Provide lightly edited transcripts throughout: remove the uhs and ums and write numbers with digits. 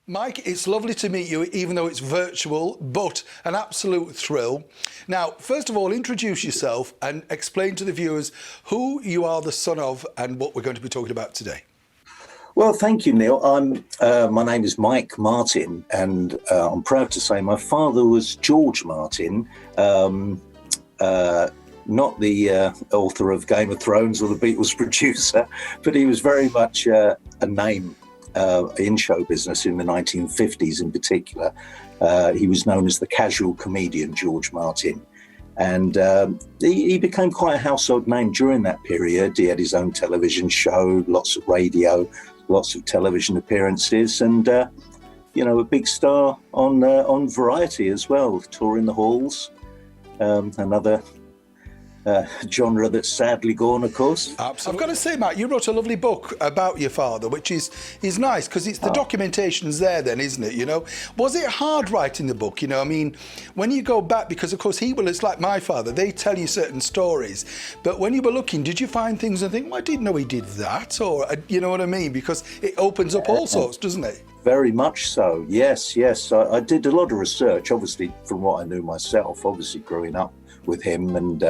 Mike, it's lovely to meet you, even though it's virtual, but an absolute thrill. Now, first of all, introduce yourself and explain to the viewers who you are the son of and what we're going to be talking about today. Well, thank you, Neil. My name is Mike Martin, and I'm proud to say my father was George Martin, not the author of Game of Thrones or the Beatles producer, but he was very much a name in show business in the 1950s in particular. He was known as the casual comedian, George Martin. And he became quite a household name during that period. He had his own television show, lots of radio, lots of television appearances, and you know, a big star on Variety as well, touring the halls. Another genre that's sadly gone, of course. Absolutely. I've got to say, Matt, you wrote a lovely book about your father, which is nice, because it's the documentation's there then, isn't it, you know? Was it hard writing the book, you know? I mean, when you go back, because of course it's like my father, they tell you certain stories, but when you were looking, did you find things and think, well, I didn't know he did that, or, you know what I mean? Because it opens up all sorts, doesn't it? Very much so, yes. I did a lot of research, obviously, from what I knew myself, obviously growing up with him and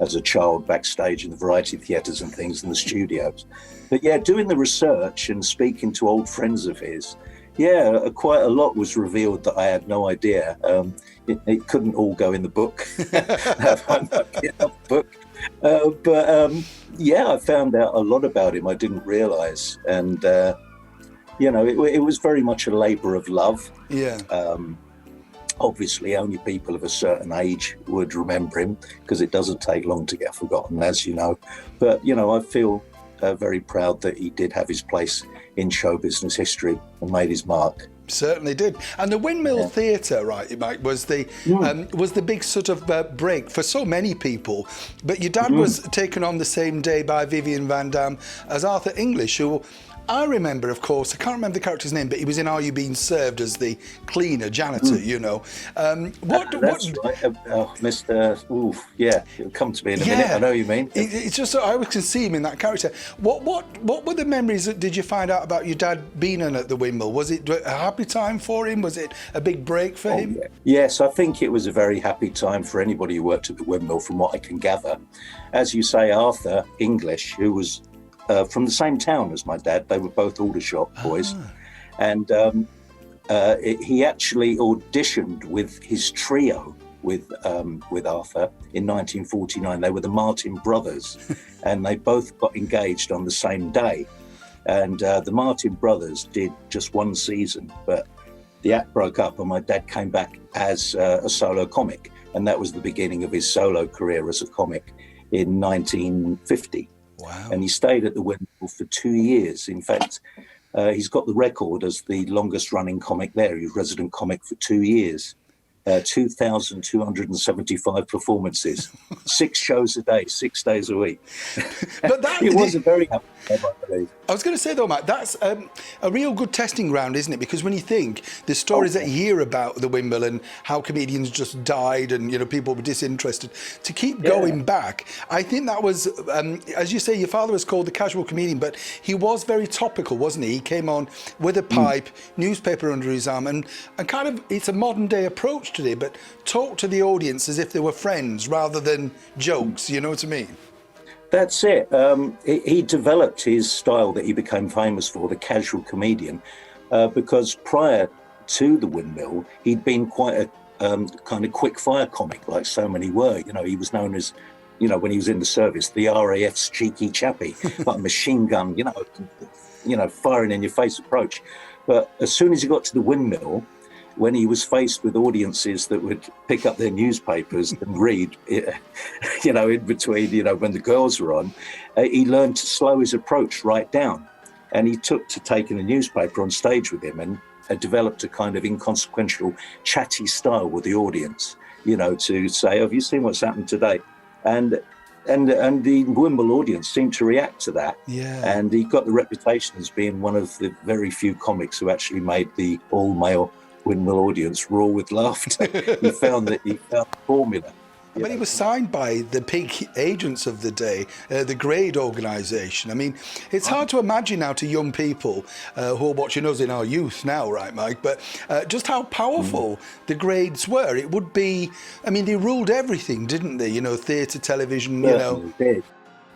as a child backstage in the variety theatres and things in the studios. But yeah, doing the research and speaking to old friends of his, yeah, quite a lot was revealed that I had no idea. It couldn't all go in the book. Yeah, I found out a lot about him I didn't realise. And, you know, it was very much a labour of love. Yeah. Obviously, only people of a certain age would remember him, because it doesn't take long to get forgotten, as you know. But, you know, I feel very proud that he did have his place in show business history and made his mark. Certainly did. And the Windmill Theatre, right, Mike, was the big sort of break for so many people. But your dad was taken on the same day by Vivian Van Damm as Arthur English, who I remember, of course, I can't remember the character's name, but he was in Are You Being Served as the cleaner, janitor, you know. That's right, Mr. Oof, yeah, it'll come to me in a minute, I know what you mean. It's just, I always can see him in that character. What were the memories that did you find out about your dad being in at the Windmill? Was it a happy time for him? Was it a big break for him? Yeah. Yes, I think it was a very happy time for anybody who worked at the Windmill, from what I can gather. As you say, Arthur English, who was from the same town as my dad, they were both Aldershot boys, and he actually auditioned with his trio with Arthur in 1949. They were the Martin brothers, and they both got engaged on the same day. And the Martin brothers did just one season, but the act broke up, and my dad came back as a solo comic, and that was the beginning of his solo career as a comic in 1950. Wow. And he stayed at the Windmill for 2 years. In fact, he's got the record as the longest running comic there. He was resident comic for 2 years. 2,275 performances, 6 shows a day, 6 days a week. But that it was a very happy time, I believe. I was going to say though, Matt, that's a real good testing ground, isn't it? Because when you think the stories that you hear about the Windmill and how comedians just died and, you know, people were disinterested, to keep going back, I think that was, as you say, your father was called the casual comedian, but he was very topical, wasn't he? He came on with a pipe, newspaper under his arm, and kind of, it's a modern day approach today, but talk to the audience as if they were friends rather than jokes, you know what I mean? That's it. He developed his style that he became famous for, the casual comedian, because prior to the Windmill, he'd been quite a kind of quick fire comic, like so many were. You know, he was known as, you know, when he was in the service, the RAF's cheeky chappie, like a machine gun, you know, firing in your face approach. But as soon as he got to the Windmill, when he was faced with audiences that would pick up their newspapers and read, you know, in between, you know, when the girls were on, he learned to slow his approach right down. And he took to taking a newspaper on stage with him and developed a kind of inconsequential, chatty style with the audience, you know, to say, have you seen what's happened today? And the Windmill audience seemed to react to that. Yeah. And he got the reputation as being one of the very few comics who actually made the all-male Windmill audience roar with laughter. he found the formula. But he was signed by the big agents of the day, the Grade organisation. I mean, it's hard to imagine now to young people who are watching us in our youth now, right, Mike? But just how powerful the Grades were. It would be, I mean, they ruled everything, didn't they? You know, theatre, television, you know. Did.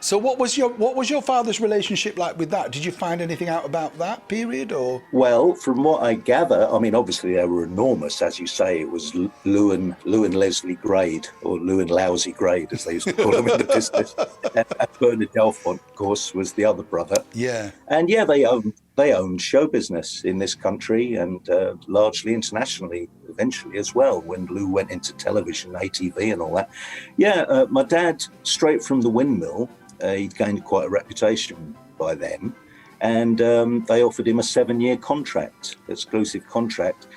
So what was your father's relationship like with that? Did you find anything out about that period, or? Well, from what I gather, I mean, obviously they were enormous, as you say. It was Lou and Leslie Grade, or Lou and Lousy Grade, as they used to call them in the business. And Bernard Delfont, of course, was the other brother. Yeah. And yeah, they owned show business in this country and largely internationally eventually as well, when Lou went into television, ATV and all that. Yeah, my dad, straight from the Windmill, he'd gained quite a reputation by then, and they offered him a 7-year contract, exclusive contract,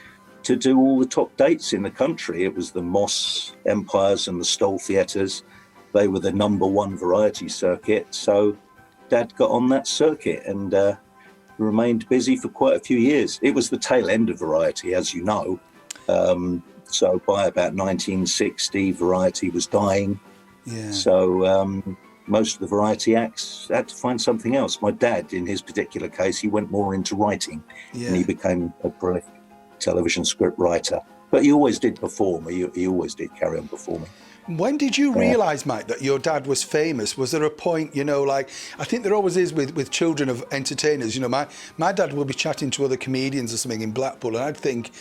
to do all the top dates in the country. It was the Moss Empires and the Stoll Theatres. They were the #1 variety circuit. So Dad got on that circuit and remained busy for quite a few years. It was the tail end of variety, as you know. So by about 1960, variety was dying. Yeah. So most of the variety acts had to find something else. My dad, in his particular case, he went more into writing, and he became a prolific television script writer. But he always did perform. He always did carry on performing. When did you realise, Mike, that your dad was famous? Was there a point, you know, like, I think there always is with children of entertainers, you know, my dad will be chatting to other comedians or something in Blackpool, and I'd think,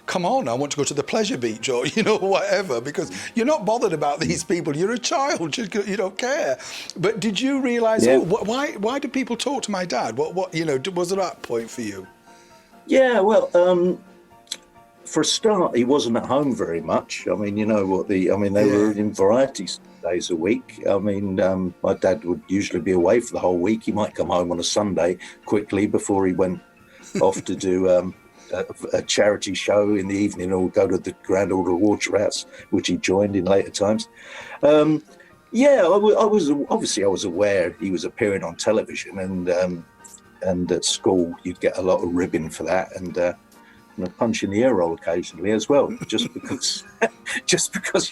come on, I want to go to the pleasure beach, or, you know, whatever, because you're not bothered about these people. You're a child, you don't care. But did you realise, why do people talk to my dad? What you know, was there that point for you? Yeah, well, for a start, he wasn't at home very much. I mean, you know what they were in variety days a week. I mean, my dad would usually be away for the whole week. He might come home on a Sunday quickly before he went off to do a charity show in the evening, or go to the Grand Order Waterhouse, which he joined in later times. I was aware he was appearing on television, and at school you'd get a lot of ribbon for that, and a punch in the ear roll occasionally as well, just because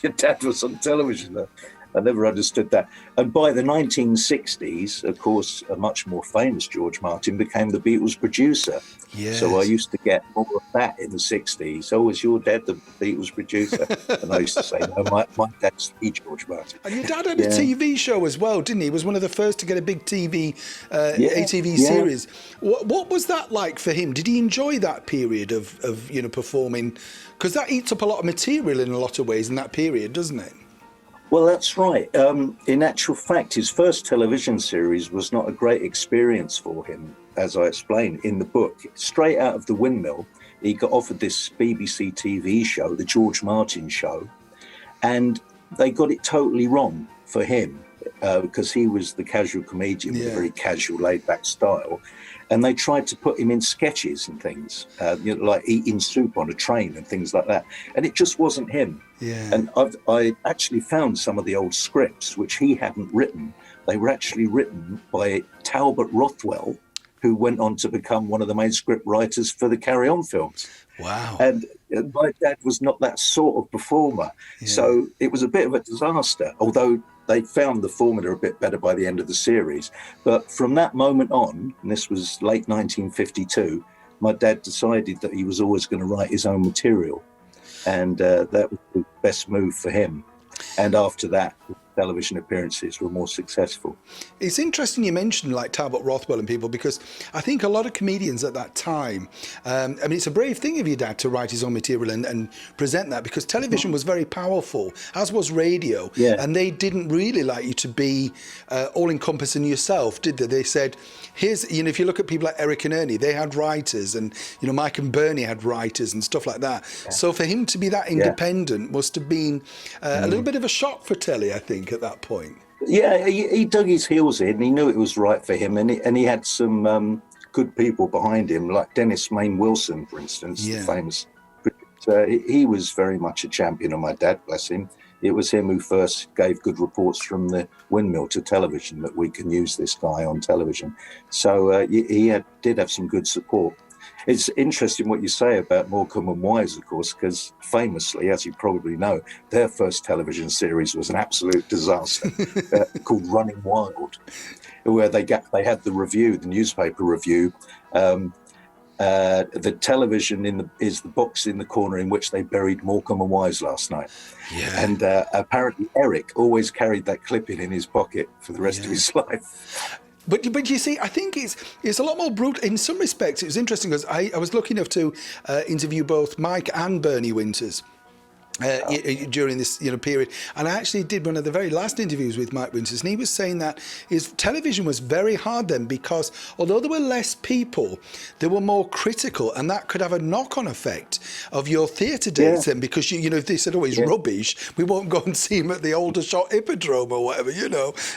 your dad was on television. I never understood that. And by the 1960s, of course, a much more famous George Martin became the Beatles producer. Yes. So I used to get more of that in the 60s. Oh, was your dad the Beatles producer? And I used to say, no, my dad's the George Martin. And your dad had a TV show as well, didn't he? He was one of the first to get a big ATV series. What was that like for him? Did he enjoy that period of you know, performing? Because that eats up a lot of material in a lot of ways in that period, doesn't it? Well, that's right. In actual fact, his first television series was not a great experience for him, as I explained in the book. Straight out of the Windmill, he got offered this BBC TV show, the George Martin Show, and they got it totally wrong for him, because he was the casual comedian with a very casual, laid-back style. And they tried to put him in sketches and things, you know, like eating soup on a train and things like that. And it just wasn't him. Yeah. And I actually found some of the old scripts, which he hadn't written. They were actually written by Talbot Rothwell, who went on to become one of the main script writers for the Carry On films. Wow. And my dad was not that sort of performer. Yeah. So it was a bit of a disaster, although they found the formula a bit better by the end of the series. But from that moment on, and this was late 1952, my dad decided that he was always going to write his own material. And that was the best move for him. And after that, television appearances were more successful. It's interesting you mentioned like Talbot Rothwell and people, because I think a lot of comedians at that time, I mean, it's a brave thing of your dad to write his own material and present that, because television was very powerful, as was radio, and they didn't really like you to be all-encompassing yourself, did they? They said, here's, you know, if you look at people like Eric and Ernie, they had writers, and, you know, Mike and Bernie had writers and stuff like that. Yeah. So for him to be that independent must have been a little bit of a shock for telly, I think, at that point. Yeah, he dug his heels in. He knew it was right for him, and he had some good people behind him, like Dennis Main Wilson, for instance, the famous producer. He was very much a champion of my dad, bless him. It was him who first gave good reports from the Windmill to television, that we can use this guy on television. So he did have some good support. It's interesting what you say about Morecambe and Wise, of course, because famously, as you probably know, their first television series was an absolute disaster called Running Wild, where they had the newspaper review. The television is the box in the corner in which they buried Morecambe and Wise last night. Yeah. And apparently Eric always carried that clipping in his pocket for the rest of his life. But you see, I think it's a lot more brutal. In some respects, it was interesting because I was lucky enough to interview both Mike and Bernie Winters. During this period, and I actually did one of the very last interviews with Mike Winters, and he was saying that his television was very hard then because although there were less people, they were more critical, and that could have a knock-on effect of your theatre dates then, because if they said, oh, he's rubbish, we won't go and see him at the Aldershot Hippodrome or whatever,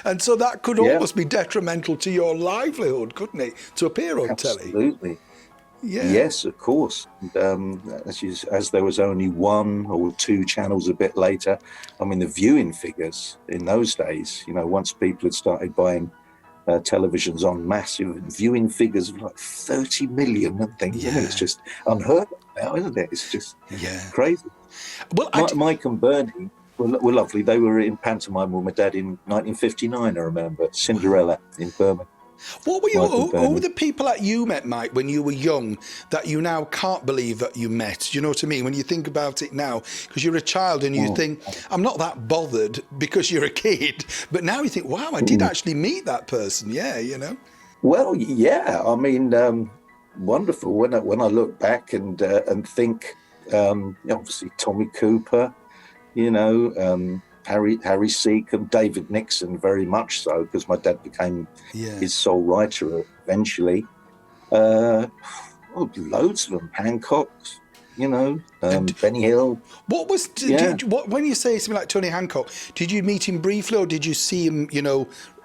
and so that could almost be detrimental to your livelihood, couldn't it, to appear on telly? Absolutely. Yeah. Yes, of course. And, as there was only one or two channels a bit later, I mean, the viewing figures in those days, once people had started buying televisions en masse, viewing figures of like 30 million and things. I mean, it's just unheard of now, isn't it? It's just crazy. Well, Mike and Bernie were lovely. They were in pantomime with my dad in 1959, I remember, Cinderella in Birmingham. What were who were the people that you met, Mike, when you were young that you now can't believe that you met? Do you know what I mean? When you think about it now, because you're a child and you think, I'm not that bothered because you're a kid. But now you think, wow, I did actually meet that person. Yeah, Well, yeah. I mean, wonderful. When I look back and think, obviously Tommy Cooper, Harry Seacombe, David Nixon, very much so, because my dad became his sole writer eventually. Loads of them, Hancock, Benny Hill. What was when you say something like Tony Hancock? Did you meet him briefly, or did you see him,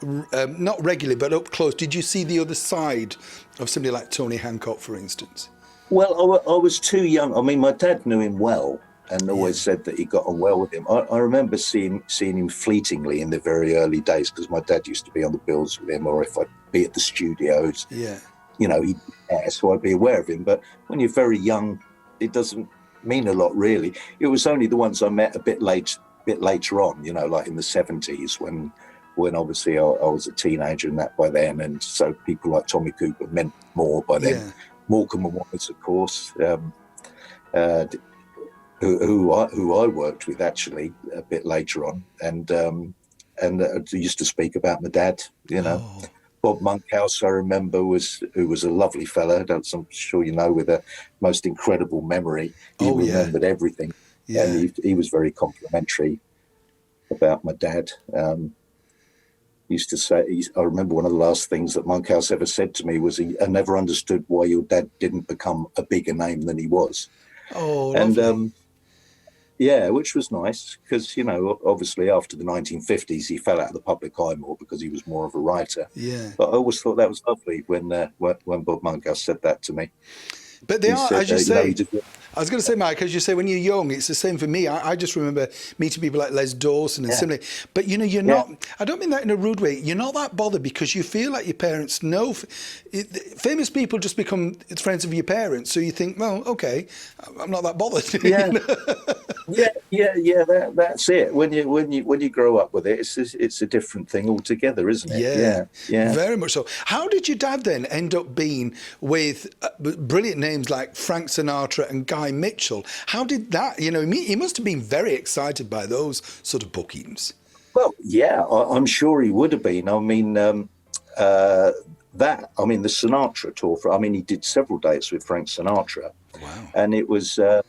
not regularly but up close? Did you see the other side of somebody like Tony Hancock, for instance? Well, I was too young. I mean, my dad knew him well, and always said that he got on well with him. I remember seeing him fleetingly in the very early days, because my dad used to be on the bills with him, or if I'd be at the studios, so I'd be aware of him. But when you're very young, it doesn't mean a lot, really. It was only the ones I met a bit later on, like in the 70s, when obviously I was a teenager and that by then, and so people like Tommy Cooper meant more by then. Yeah. Morecambe and Wise, of course. Who I worked with actually a bit later on, and used to speak about my dad. Bob Monkhouse, I remember, who was a lovely fella. I'm sure with a most incredible memory. He remembered everything, and he was very complimentary about my dad. Used to say, I remember one of the last things that Monkhouse ever said to me was, I never understood why your dad didn't become a bigger name than he was. Oh, lovely. And which was nice, because obviously after the 1950s he fell out of the public eye more because he was more of a writer. Yeah. But I always thought that was lovely when Bob Monkhouse said that to me. But they are, as you say, I was going to say, Mike, as you say, when you're young, it's the same for me. I just remember meeting people like Les Dawson and similarly. But, you're not, I don't mean that in a rude way, you're not that bothered because you feel like your parents know. Famous people just become friends of your parents. So you think, well, okay, I'm not that bothered. That's it. When you grow up with it, it's a different thing altogether, isn't it? Yeah. Very much so. How did your dad then end up being with brilliant names like Frank Sinatra and Guy Mitchell? How did that, he must have been very excited by those sort of bookings. Well, yeah, I'm sure he would have been. I mean, the Sinatra tour, he did several dates with Frank Sinatra. Wow. And it was the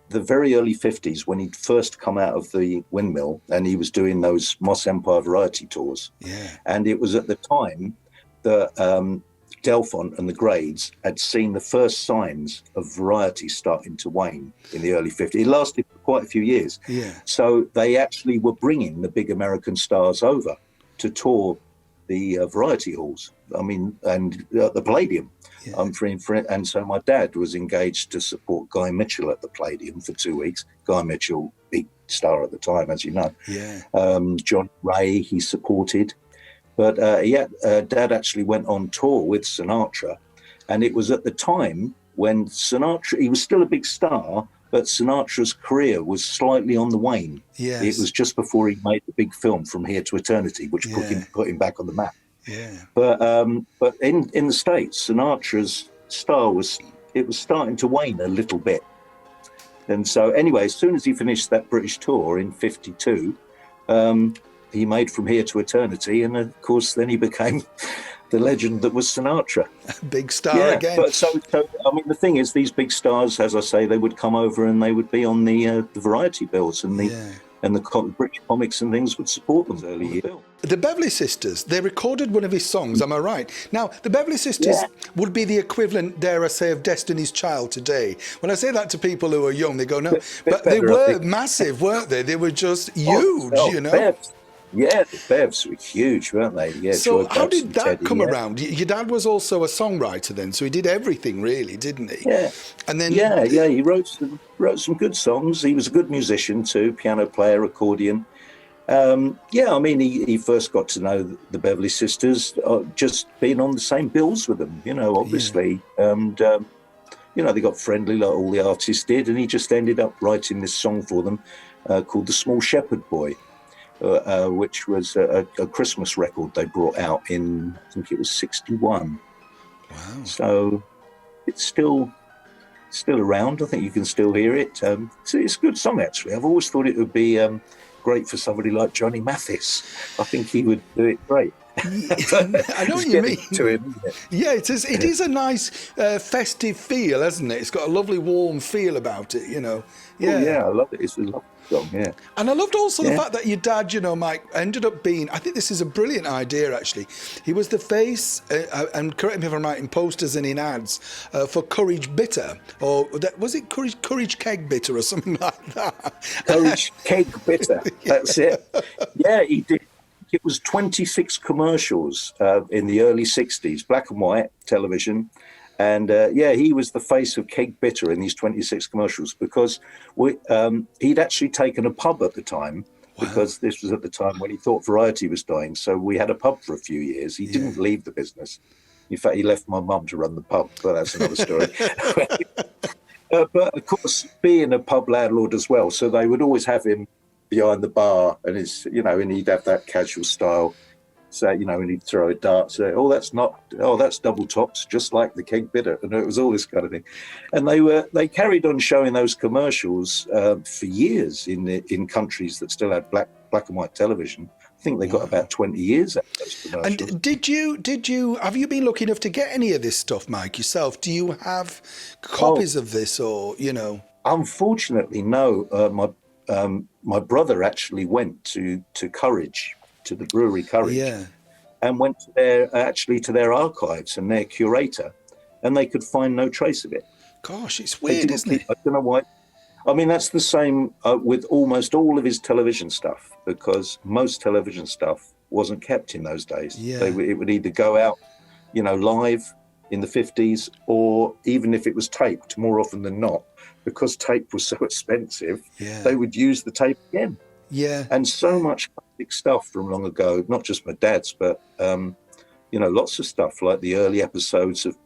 very early 50s when he'd first come out of the Windmill, and he was doing those Moss Empire variety tours. Yeah. And it was at the time that Delfont and the Grades had seen the first signs of variety starting to wane in the early 50s. It lasted for quite a few years. Yeah. So they actually were bringing the big American stars over to tour the variety halls. And the Palladium. Yeah. And so my dad was engaged to support Guy Mitchell at the Palladium for 2 weeks. Guy Mitchell, big star at the time, as you know. Yeah. John Ray, he supported. But Dad actually went on tour with Sinatra, And it was at the time when Sinatra, he was still a big star, but Sinatra's career was slightly on the wane. Yes. It was just before he made the big film From Here to Eternity, which put him back on the map. Yeah. But in the States, Sinatra's star was starting to wane a little bit. And so anyway, as soon as he finished that British tour in 52, he made From Here to Eternity. And of course, then he became the legend that was Sinatra. Big star again. But so, I mean, the thing is, these big stars, as I say, they would come over and they would be on the variety bills, and the British comics and things would support them early years. The Beverly Sisters, they recorded one of his songs, am I right? Now, the Beverly Sisters would be the equivalent, dare I say, of Destiny's Child today. When I say that to people who are young, they go, no. But they were massive, weren't they? They were just huge, you know? Bevs. Yeah, the Bevs were huge, weren't they? Yeah. So how did that come around? Your dad was also a songwriter then, so he did everything really, didn't he? Yeah. And then he wrote some good songs. He was a good musician too, piano player, accordion. I mean, he first got to know the Beverly Sisters just being on the same bills with them, you know, obviously. And, you know, they got friendly like all the artists did, and he just ended up writing this song for them called The Small Shepherd Boy. Which was a Christmas record they brought out in, I think it was 61. Wow. So it's still around. I think you can still hear it. So it's a good song, actually. I've always thought it would be great for somebody like Johnny Mathis. I think he would do it great. I know what you mean. To him, isn't it? Yeah, it is a nice festive feel, hasn't it? It's got a lovely warm feel about it, you know. Yeah, I love it. It's a lovely song, yeah. And I loved also the fact that your dad, you know, Mike, ended up being, I think this is a brilliant idea, actually. He was the face, and correct me if I'm right, in posters and in ads, for Courage Bitter, or was it Courage Keg Bitter or something like that? Courage Keg Bitter, that's it. Yeah, he did. It was 26 commercials in the early 60s, black and white television. And he was the face of Keg Bitter in these 26 commercials because he'd actually taken a pub at the time, because this was at the time when he thought variety was dying. So we had a pub for a few years. He didn't leave the business. In fact, he left my mum to run the pub, but that's another story. But of course, being a pub landlord as well, so they would always have him behind the bar, and and he'd have that casual style. So, you know, and he'd throw a dart, say, that's double tops, just like the Keg Bitter. And it was all this kind of thing. And they carried on showing those commercials for years in countries that still had black and white television. I think they got about 20 years out of those commercials. And have you been lucky enough to get any of this stuff, Mike, yourself? Do you have copies of this, or, you know? Unfortunately, no. My brother actually went to Courage, to the brewery Courage, and went to their archives and their curator, and they could find no trace of it. Gosh, it's weird, isn't it? I don't know why. I mean, that's the same with almost all of his television stuff, because most television stuff wasn't kept in those days. Yeah. It would either go out, you know, live in the 50s, or even if it was taped, more often than not, because tape was so expensive, they would use the tape again. Yeah. And so much classic stuff from long ago, not just my dad's, but, lots of stuff like the early episodes of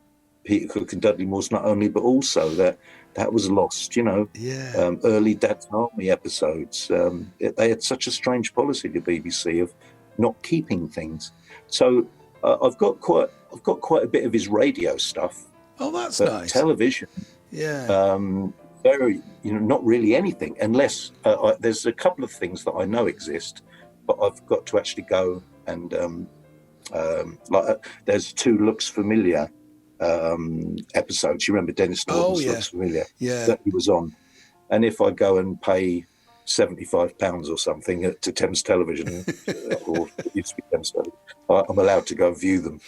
Peter Cook and Dudley Moore's Not Only, but also that was lost, you know. Yeah. Early Dad's Army episodes. They had such a strange policy, the BBC, of not keeping things. So I've got quite a bit of his radio stuff. Oh, that's nice. Television. Yeah. Very, not really anything, unless there's a couple of things that I know exist, but I've got to actually go and there's two Looks Familiar episodes. You remember Dennis Norton's Looks Familiar? Yeah. That he was on. And if I go and pay £75 or something to Thames Television, or it used to be Thames Television, I'm allowed to go and view them.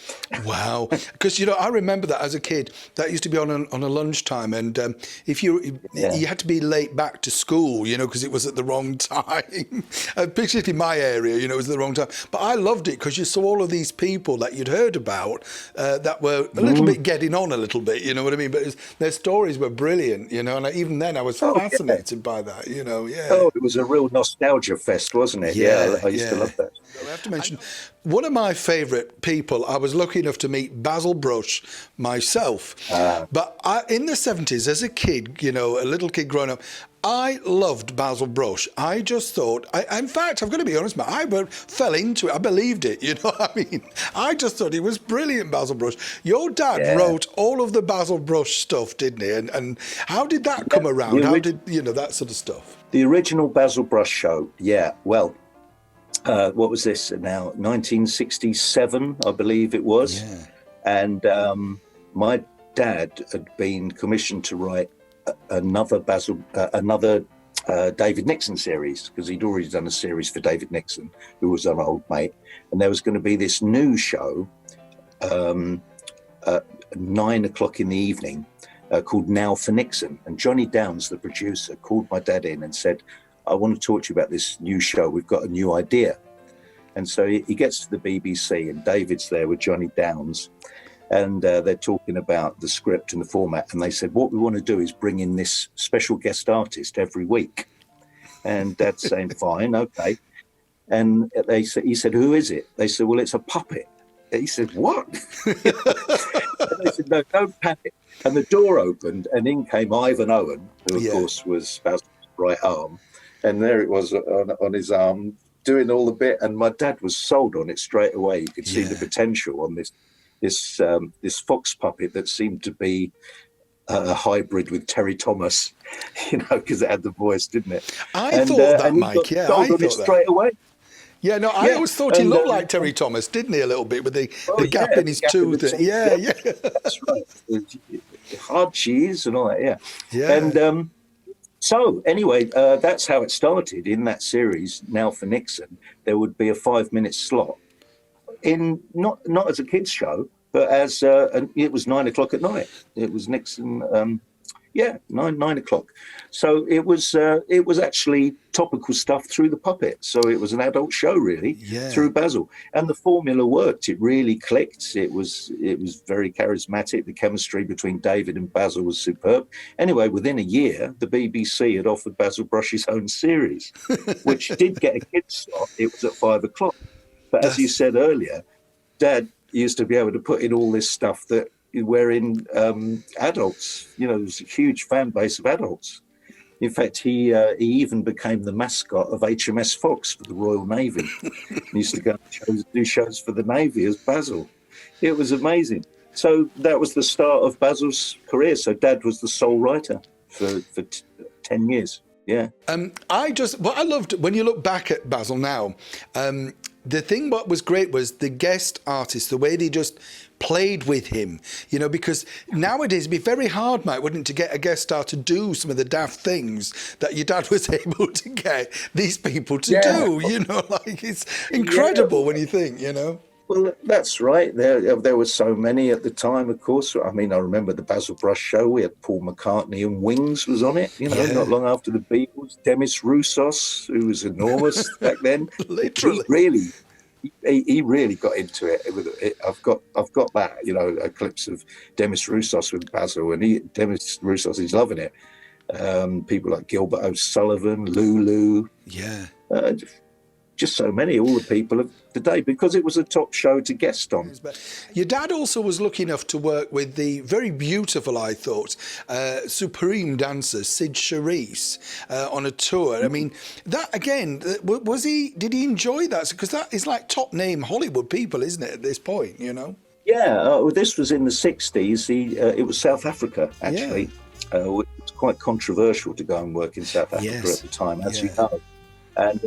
Wow. Because, I remember that as a kid. That used to be on a lunchtime. And if you had to be late back to school, because it was at the wrong time. Particularly in my area, it was at the wrong time. But I loved it because you saw all of these people that you'd heard about that were a little bit getting on a little bit, you know what I mean? But their stories were brilliant, and even then I was fascinated by that, yeah. Oh, it was a real nostalgia fest, wasn't it? Yeah, I used to love that. I have to mention, one of my favourite people, I was lucky enough to meet Basil Brush myself. But in the 70s, as a kid, you know, a little kid growing up, I loved Basil Brush. I just thought, in fact, I've got to be honest, Matt, I fell into it. I believed it, you know what I mean? I just thought he was brilliant, Basil Brush. Your dad wrote all of the Basil Brush stuff, didn't he? And how did that come around? How did, you know, that sort of stuff? The original Basil Brush show, well, what was this now? 1967, I believe it was. Yeah. And my dad had been commissioned to write another David Nixon series, because he'd already done a series for David Nixon, who was an old mate. And there was going to be this new show at 9 o'clock in the evening called Now for Nixon. And Johnny Downs, the producer, called my dad in and said, I want to talk to you about this new show. We've got a new idea. And so he gets to the BBC, and David's there with Johnny Downs. And they're talking about the script and the format. And they said, what we want to do is bring in this special guest artist every week. And Dad's saying, fine, okay. And he said, who is it? They said, well, it's a puppet. And he said, what? And they said, no, don't panic. And the door opened, and in came Ivan Owen, who, of course, was Basil's right arm. And there it was on his arm, doing all the bit. And my dad was sold on it straight away. You could see the potential on this fox puppet that seemed to be a hybrid with Terry Thomas, you know, because it had the voice, didn't it? I thought that, Mike. Yeah, I thought that straight away. Yeah, no, I always thought he looked like Terry Thomas, didn't he, a little bit, with the gap in his tooth? Yeah. That's right. Hard cheese and all that, yeah. And so, anyway, that's how it started in that series, Now for Nixon. There would be a 5-minute slot, in not as a kids show, but as it was 9 o'clock at night. It was Nixon, 9 o'clock. So it was actually topical stuff through the puppet. So it was an adult show really through Basil, and the formula worked. It really clicked. It was very charismatic. The chemistry between David and Basil was superb. Anyway, within a year, the BBC had offered Basil Brush his own series, which did get a kids slot. It was at 5 o'clock. But as you said earlier, Dad used to be able to put in all this stuff that wherein adults, you know, there's a huge fan base of adults. In fact, he even became the mascot of HMS Fox for the Royal Navy. He used to go and do shows for the Navy as Basil. It was amazing. So that was the start of Basil's career. So Dad was the sole writer for 10 years. Yeah. I loved, when you look back at Basil now, the thing what was great was the guest artists, the way they just played with him, you know, because nowadays it'd be very hard, Mike, wouldn't it, to get a guest star to do some of the daft things that your dad was able to get these people to do, you know, like it's incredible when you think, you know. Well, that's right. There were so many at the time, of course. I mean, I remember the Basil Brush show. We had Paul McCartney and Wings was on it, you know, not long after the Beatles. Demis Roussos, who was enormous back then. Literally. He really got into it. I've got that, you know, clips of Demis Roussos with Basil, and Demis Roussos is loving it. People like Gilbert O'Sullivan, Lulu. Yeah. Just so many, all the people of the day, because it was a top show to guest on. Your dad also was lucky enough to work with the very beautiful, I thought, supreme dancer Sid Caesar on a tour. I mean, that again, did he enjoy that? Because that is like top name Hollywood people, isn't it, at this point, you know? Yeah, well, this was in the 60s. It was South Africa, actually. It was quite controversial to go and work in South Africa at the time, as you know. And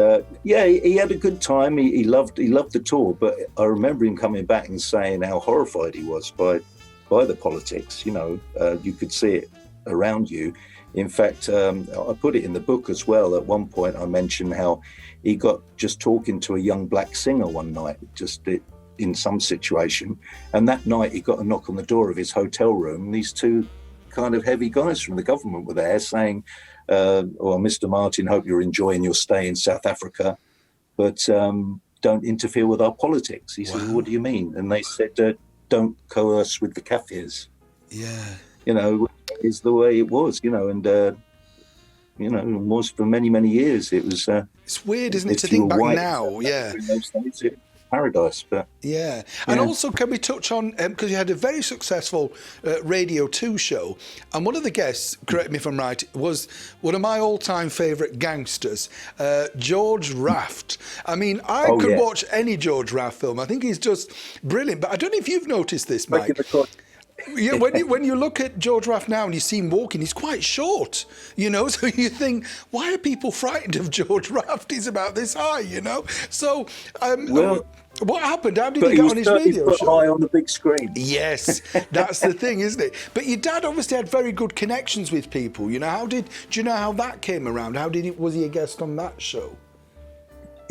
he had a good time. He loved the tour, but I remember him coming back and saying how horrified he was by the politics. You know, you could see it around you. In fact, I put it in the book as well. At one point, I mentioned how he got just talking to a young black singer one night, just in some situation, and that night he got a knock on the door of his hotel room. And these two kind of heavy guys from the government were there saying, well, Mr. Martin, hope you're enjoying your stay in South Africa, but don't interfere with our politics. He said, well, what do you mean? And they said, don't coerce with the Kaffirs. Yeah. You know, is the way it was, you know, and was for many, many years. It was. It's weird, isn't it, to think back now? Yeah. In those days, it was paradise, but yeah. And also, can we touch on, because you had a very successful Radio 2 show, and one of the guests, correct me if I'm right, was one of my all-time favourite gangsters, George Raft. I mean, I could watch any George Raft film. I think he's just brilliant. But I don't know if you've noticed this, Mike. Yeah, when you look at George Raft now and you see him walking, he's quite short, so you think, why are people frightened of George Raft? He's about this high, So, what happened? How did he get on his radio show? High on the big screen. Yes, that's the thing, isn't it? But your dad obviously had very good connections with people. Do you know how that came around? Was he a guest on that show?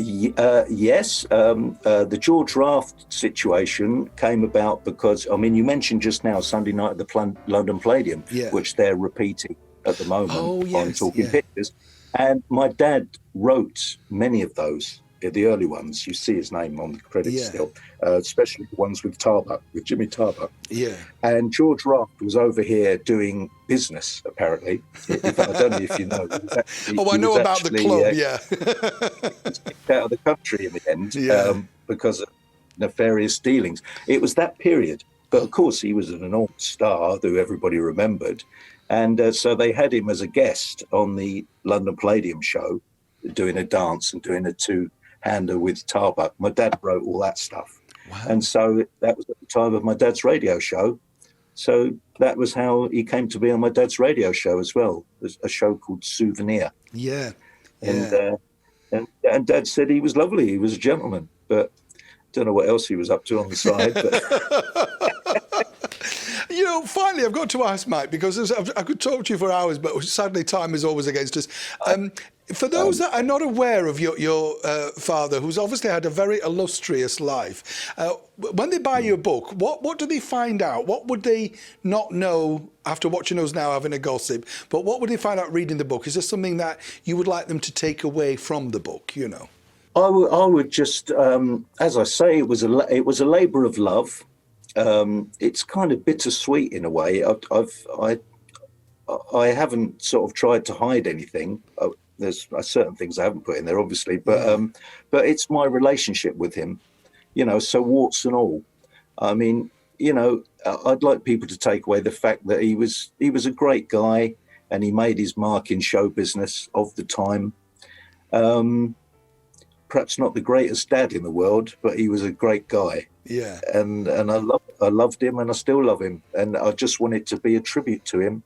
Yes, the George Raft situation came about because, you mentioned just now Sunday night at the London Palladium, which they're repeating at the moment on Talking Pictures. And my dad wrote many of those, the early ones. You see his name on the credits still, especially the ones with Jimmy Talbot. Yeah. And George Raft was over here doing business, apparently. I don't know if you know. I know about the club, out of the country in the end because of nefarious dealings. It was that period. But of course, he was an enormous star who everybody remembered. And so they had him as a guest on the London Palladium show, doing a dance and doing a two-hander with Talbot. My dad wrote all that stuff. Wow. And so that was at the time of my dad's radio show. So that was how he came to be on my dad's radio show as well. There's a show called Souvenir. Yeah. And Dad said he was lovely. He was a gentleman, but don't know what else he was up to on the side. But Finally, I've got to ask, Mike, because I could talk to you for hours, but sadly, time is always against us. For those that are not aware of your father, who's obviously had a very illustrious life, when they buy your book, what do they find out? What would they not know after watching us now having a gossip? But what would they find out reading the book? Is there something that you would like them to take away from the book? I would just, as I say, it was a labour of love. It's kind of bittersweet in a way. I haven't sort of tried to hide anything. There's certain things I haven't put in there, obviously, but it's my relationship with him, so warts and all. I'd like people to take away the fact that he was a great guy and he made his mark in show business of the time. Perhaps not the greatest dad in the world, but he was a great guy. Yeah. And I loved him and I still love him. And I just wanted to be a tribute to him.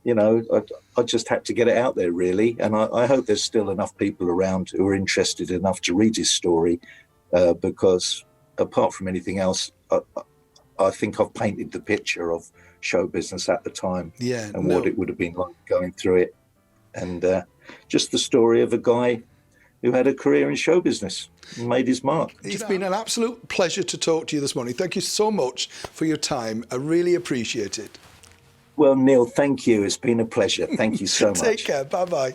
I just had to get it out there, really. And I hope there's still enough people around who are interested enough to read his story, because apart from anything else, I think I've painted the picture of show business at the time what it would have been like going through it. And just the story of a guy who had a career in show business and made his mark. It's been an absolute pleasure to talk to you this morning. Thank you so much for your time. I really appreciate it. Well, Neil, thank you. It's been a pleasure. Thank you so much. Take care. Bye-bye.